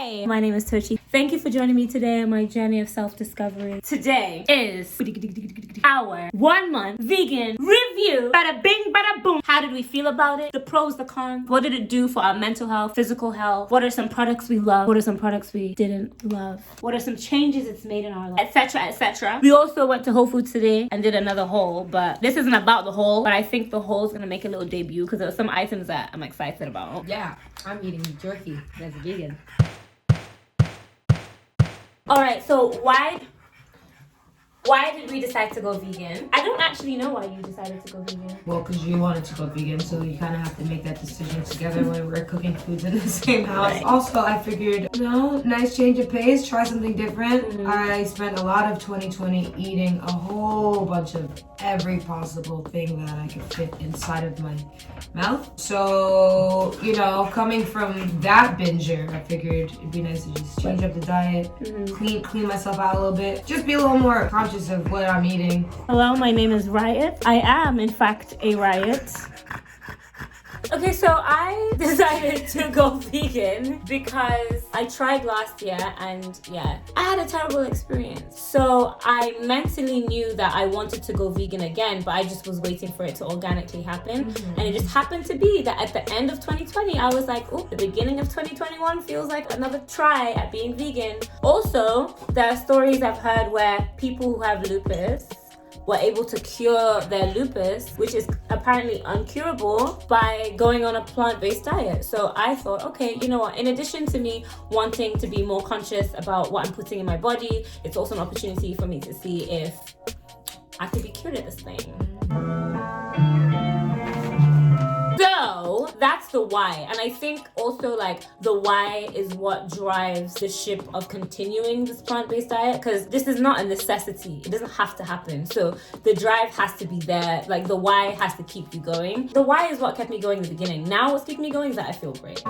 Hey, my name is Tochi. Thank you for joining me today on my journey of self-discovery. Today is our 1 month vegan review. Bada bing, bada boom. How did we feel about it? The pros, the cons. What did it do for our mental health, physical health? What are some products we love? What are some products we didn't love? What are some changes it's made in our life? Etc, etc. We also went to Whole Foods today and did another haul, but this isn't about the haul, but I think the haul is gonna make a little debut because there are some items that I'm excited about. Yeah, I'm eating jerky that's vegan. All right, so why did we decide to go vegan? I don't actually know why you decided to go vegan. Well, because you wanted to go vegan, so you kind of have to make that decision together when we're cooking foods in the same house. Right. Also, I figured, nice change of pace, try something different. Mm-hmm. I spent a lot of 2020 eating a whole bunch of every possible thing that I could fit inside of my mouth. So, coming from that binger, I figured it'd be nice to just change up the diet, clean myself out a little bit, just be a little more conscious of what I'm eating. Hello, my name is Riot. I am, in fact, a Riot. Okay, so I decided to go vegan because I tried last year and I had a terrible experience. So I mentally knew that I wanted to go vegan again, but I just was waiting for it to organically happen. Mm-hmm. And it just happened to be that at the end of 2020, I was like, oh, the beginning of 2021 feels like another try at being vegan. Also, there are stories I've heard where people who have lupus were able to cure their lupus, which is apparently uncurable, by going on a plant-based diet. So I thought, okay, you know what? In addition to me wanting to be more conscious about what I'm putting in my body, it's also an opportunity for me to see if I could be cured of this thing. So that's the why. And I think also the why is what drives the ship of continuing this plant-based diet, because this is not a necessity. It doesn't have to happen. So the drive has to be there. The why has to keep you going. The why is what kept me going in the beginning. Now what's keeping me going is that I feel great.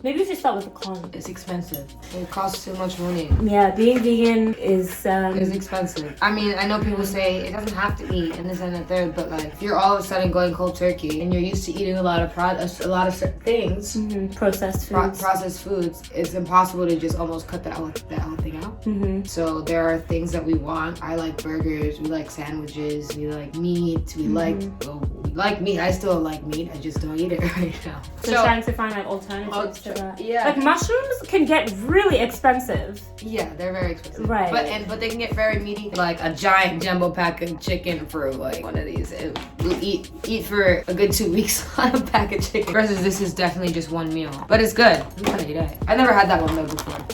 Maybe we should start with the con. It's expensive. It costs too much money. Yeah, being vegan is it's expensive. I mean, I know people say it doesn't have to eat and this and the third, but if you're all of a sudden going cold turkey and you're used to eating a lot of certain things, processed foods. Processed foods, it's impossible to just almost cut that whole thing out. Mm-hmm. So there are things that we want. I like burgers. We like sandwiches. We like meat. We like meat. I still like meat. I just don't eat it right now. So trying to find alternatives to that. Yeah. Mushrooms can get really expensive. Yeah, they're very expensive. Right. But they can get very meaty. Like a giant jumbo pack of chicken for one of these. We'll eat for a good 2 weeks on a pack of chicken. Versus this is definitely just one meal. But it's good. I'm gonna eat it. I never had that one though before.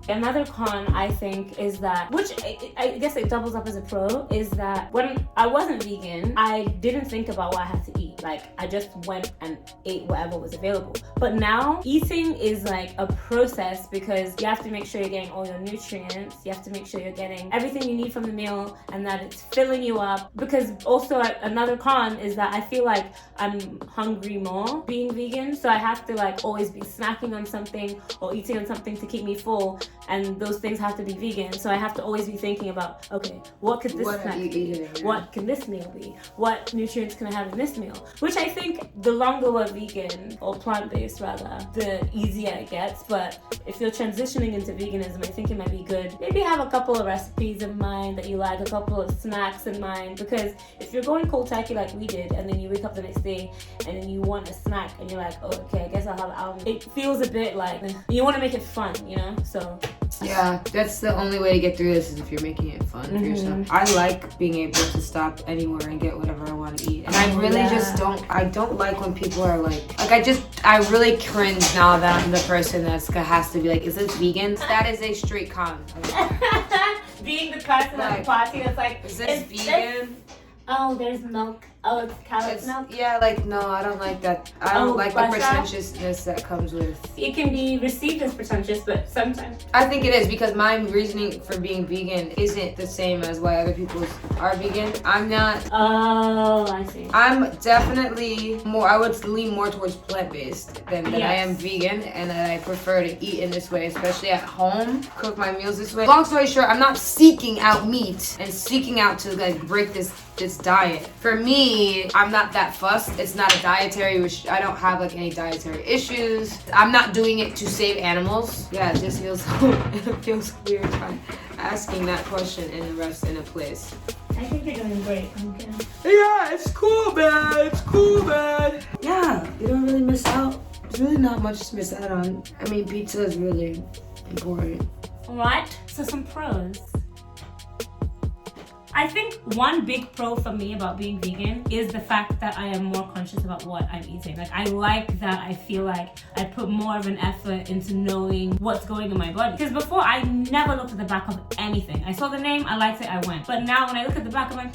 Another con, I think, is that, which I guess it doubles up as a pro, is that when I wasn't vegan, I didn't think about what I had to eat. I just went and ate whatever was available. But now, eating is a process, because you have to make sure you're getting all your nutrients. You have to make sure you're getting everything you need from the meal and that it's filling you up. Because also, another con is that I feel like I'm hungry more being vegan. So I have to always be snacking on something or eating on something to keep me full. And those things have to be vegan. So I have to always be thinking about, okay, what could this snack be? What can this meal be? What nutrients can I have in this meal? Which I think the longer we're vegan, or plant-based rather, the easier it gets. But if you're transitioning into veganism, I think it might be good. Maybe have a couple of recipes in mind that you like, a couple of snacks in mind. Because if you're going cold turkey like we did, and then you wake up the next day and then you want a snack and you're like, oh, okay, I guess I'll have almond. It feels a bit you want to make it fun, So yeah, that's the only way to get through this, is if you're making it fun for yourself. I like being able to stop anywhere and get whatever I want to eat. And I really just don't like when people are I really cringe now that I'm the person has to be is this vegan? That is a straight con. Being the person at the party that's is this vegan? Oh, there's milk. Oh, it's cow's milk? Yeah, no, I don't like that. I don't like the pretentiousness that comes with. It can be received as pretentious, but sometimes. I think it is, because my reasoning for being vegan isn't the same as why other people are vegan. I'm not. Oh, I see. I'm definitely I would lean more towards plant-based than I am vegan, and I prefer to eat in this way, especially at home, cook my meals this way. Long story short, I'm not seeking out meat and seeking out to break this diet. For me, me, I'm not that fussed. It's not a dietary, I don't have like any dietary issues. I'm not doing it to save animals. Yeah, it just feels, it feels weird asking that question in a place. I think you're doing great, okay. Yeah, it's cool, man. It's cool, man. Yeah, you don't really miss out. There's really not much to miss out on. I mean, pizza is really important. Alright, so some pros. I think one big pro for me about being vegan is the fact that I am more conscious about what I'm eating. Like, I like that I feel like I put more of an effort into knowing what's going in my body. Because before, I never looked at the back of anything. I saw the name, I liked it, I went. But now when I look at the back, I'm like,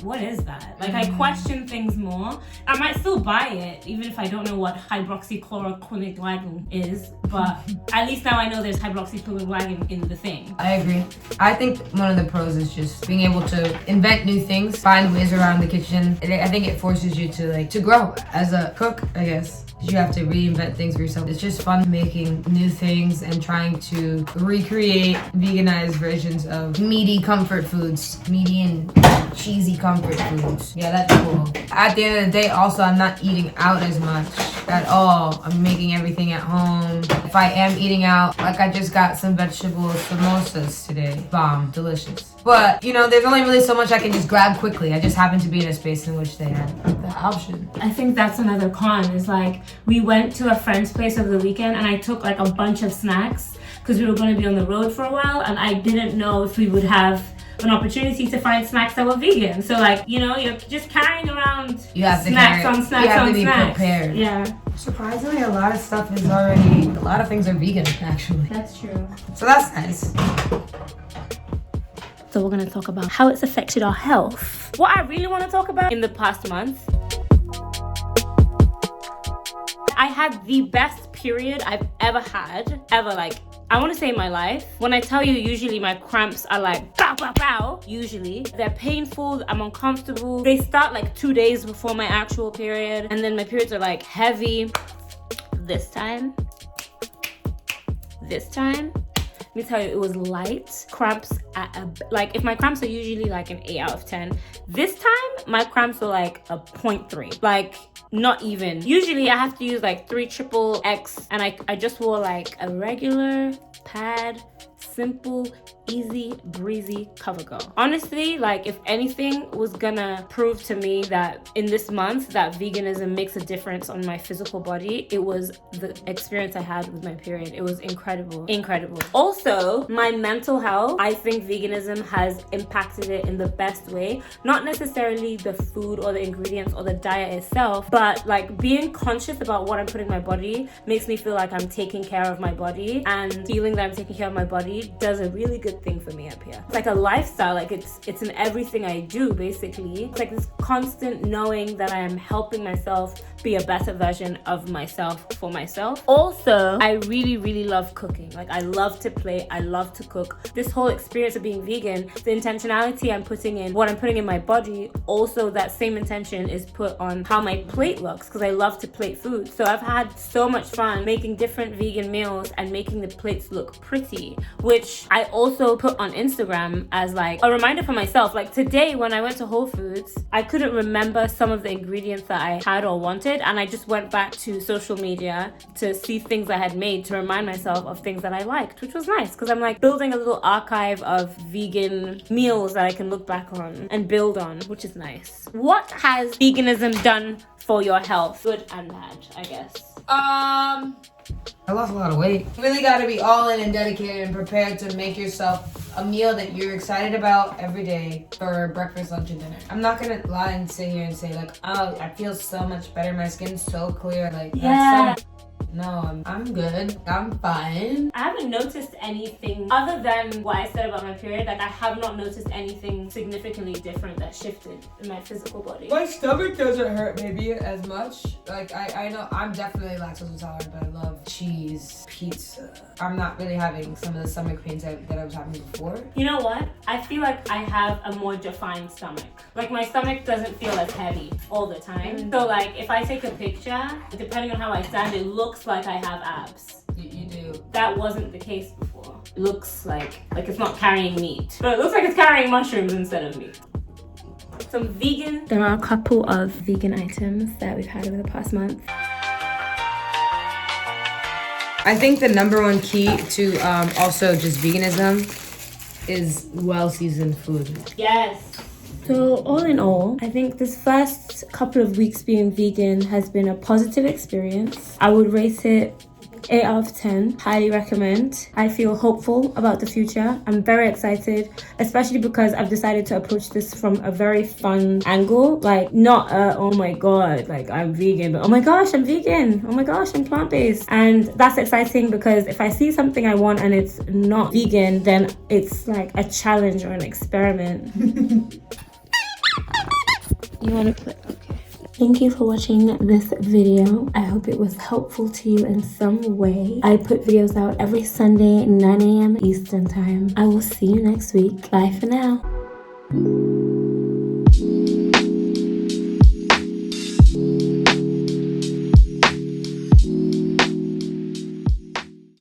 what is that? Like, I question things more. I might still buy it, even if I don't know what hydroxychloroquine is. But at least now I know there's hydroxychloroquine in the thing. I agree. I think one of the pros is just being able to invent new things, find ways around the kitchen. I think it forces you to grow as a cook, I guess. You have to reinvent things for yourself. It's just fun making new things and trying to recreate veganized versions of meaty comfort foods. Meaty and cheesy comfort foods. Yeah, that's cool. At the end of the day, also, I'm not eating out as much at all. I'm making everything at home. If I am eating out, like I just got some vegetable samosas today. Bomb. Delicious. But, you know, there's only really so much I can just grab quickly. I just happen to be in a space in which they had the option. I think that's another con, is like, we went to a friend's place over the weekend and I took like a bunch of snacks because we were going to be on the road for a while, and I didn't know if we would have an opportunity to find snacks that were vegan. So like, you know, you're just carrying around snacks on snacks. You have to be prepared. Yeah. Surprisingly, a lot of stuff is already, a lot of things are vegan, actually. That's true. So that's nice. So we're going to talk about how it's affected our health. What I really want to talk about in the past month, I had the best period I've ever had, like, I want to say in my life. When I tell you, usually my cramps are like, pow, pow, pow. Usually. They're painful, I'm uncomfortable. They start like 2 days before my actual period. And then my periods are like heavy. This time, let me tell you, it was light. Cramps like, if my cramps are usually like an 8 out of 10, this time my cramps were like a 0.3. Like, not even. Usually I have to use like 3 XXX, and I just wore like a regular pad, simple, easy, breezy CoverGirl. Honestly, like, if anything was gonna prove to me that in this month that veganism makes a difference on my physical body, it was the experience I had with my period. It was incredible. Also, my mental health, I think veganism has impacted it in the best way. Not necessarily the food or the ingredients or the diet itself, but like being conscious about what I'm putting in my body makes me feel like I'm taking care of my body, and feeling that I'm taking care of my body does a really good thing for me up here. It's like a lifestyle, like it's in everything I do, basically. It's like this constant knowing that I am helping myself be a better version of myself for myself. Also, I really love cooking. Like, I love to play, I love to cook. This whole experience of being vegan, the intentionality I'm putting in, what I'm putting in my body, also that same intention is put on how my plate looks, because I love to plate food. So I've had so much fun making different vegan meals and making the plates look pretty, which I also put on Instagram as like a reminder for myself. Like today when I went to Whole Foods, I couldn't remember some of the ingredients that I had or wanted, and I just went back to social media to see things I had made to remind myself of things that I liked, which was nice, because I'm like building a little archive of vegan meals that I can look back on and build on, which is nice. What has veganism done for your health? Good and bad, I guess. I lost a lot of weight. You really got to be all in and dedicated and prepared to make yourself a meal that you're excited about every day for breakfast, lunch, and dinner. I'm not gonna lie and sit here and say like, oh, I feel so much better. My skin's so clear. Like, yeah. That's so... No, I'm good. I'm fine. I haven't noticed anything other than what I said about my period. Like, I have not noticed anything significantly different that shifted in my physical body. My stomach doesn't hurt maybe as much. Like, I know I'm definitely lactose intolerant, but I love cheese, pizza. I'm not really having some of the stomach pains that I was having before. You know what? I feel like I have a more defined stomach. Like, my stomach doesn't feel as heavy all the time. So like, if I take a picture, depending on how I stand, it looks like I have abs. You do. That wasn't the case before. It looks like it's not carrying meat, but it looks like it's carrying mushrooms instead of meat. some vegan. There are a couple of vegan items that we've had over the past month. I think the number one key to also just veganism is well-seasoned food. Yes. So all in all, I think this first couple of weeks being vegan has been a positive experience. I would rate it 8 out of 10. Highly recommend. I feel hopeful about the future. I'm very excited, especially because I've decided to approach this from a very fun angle. Like, not oh my god, like I'm vegan, but oh my gosh, I'm vegan. Oh my gosh, I'm plant-based. And that's exciting because if I see something I want and it's not vegan, then it's like a challenge or an experiment. You want to put, okay. Thank you for watching this video. I hope it was helpful to you in some way. I put videos out every Sunday, 9 a.m. Eastern time. I will see you next week. Bye for now.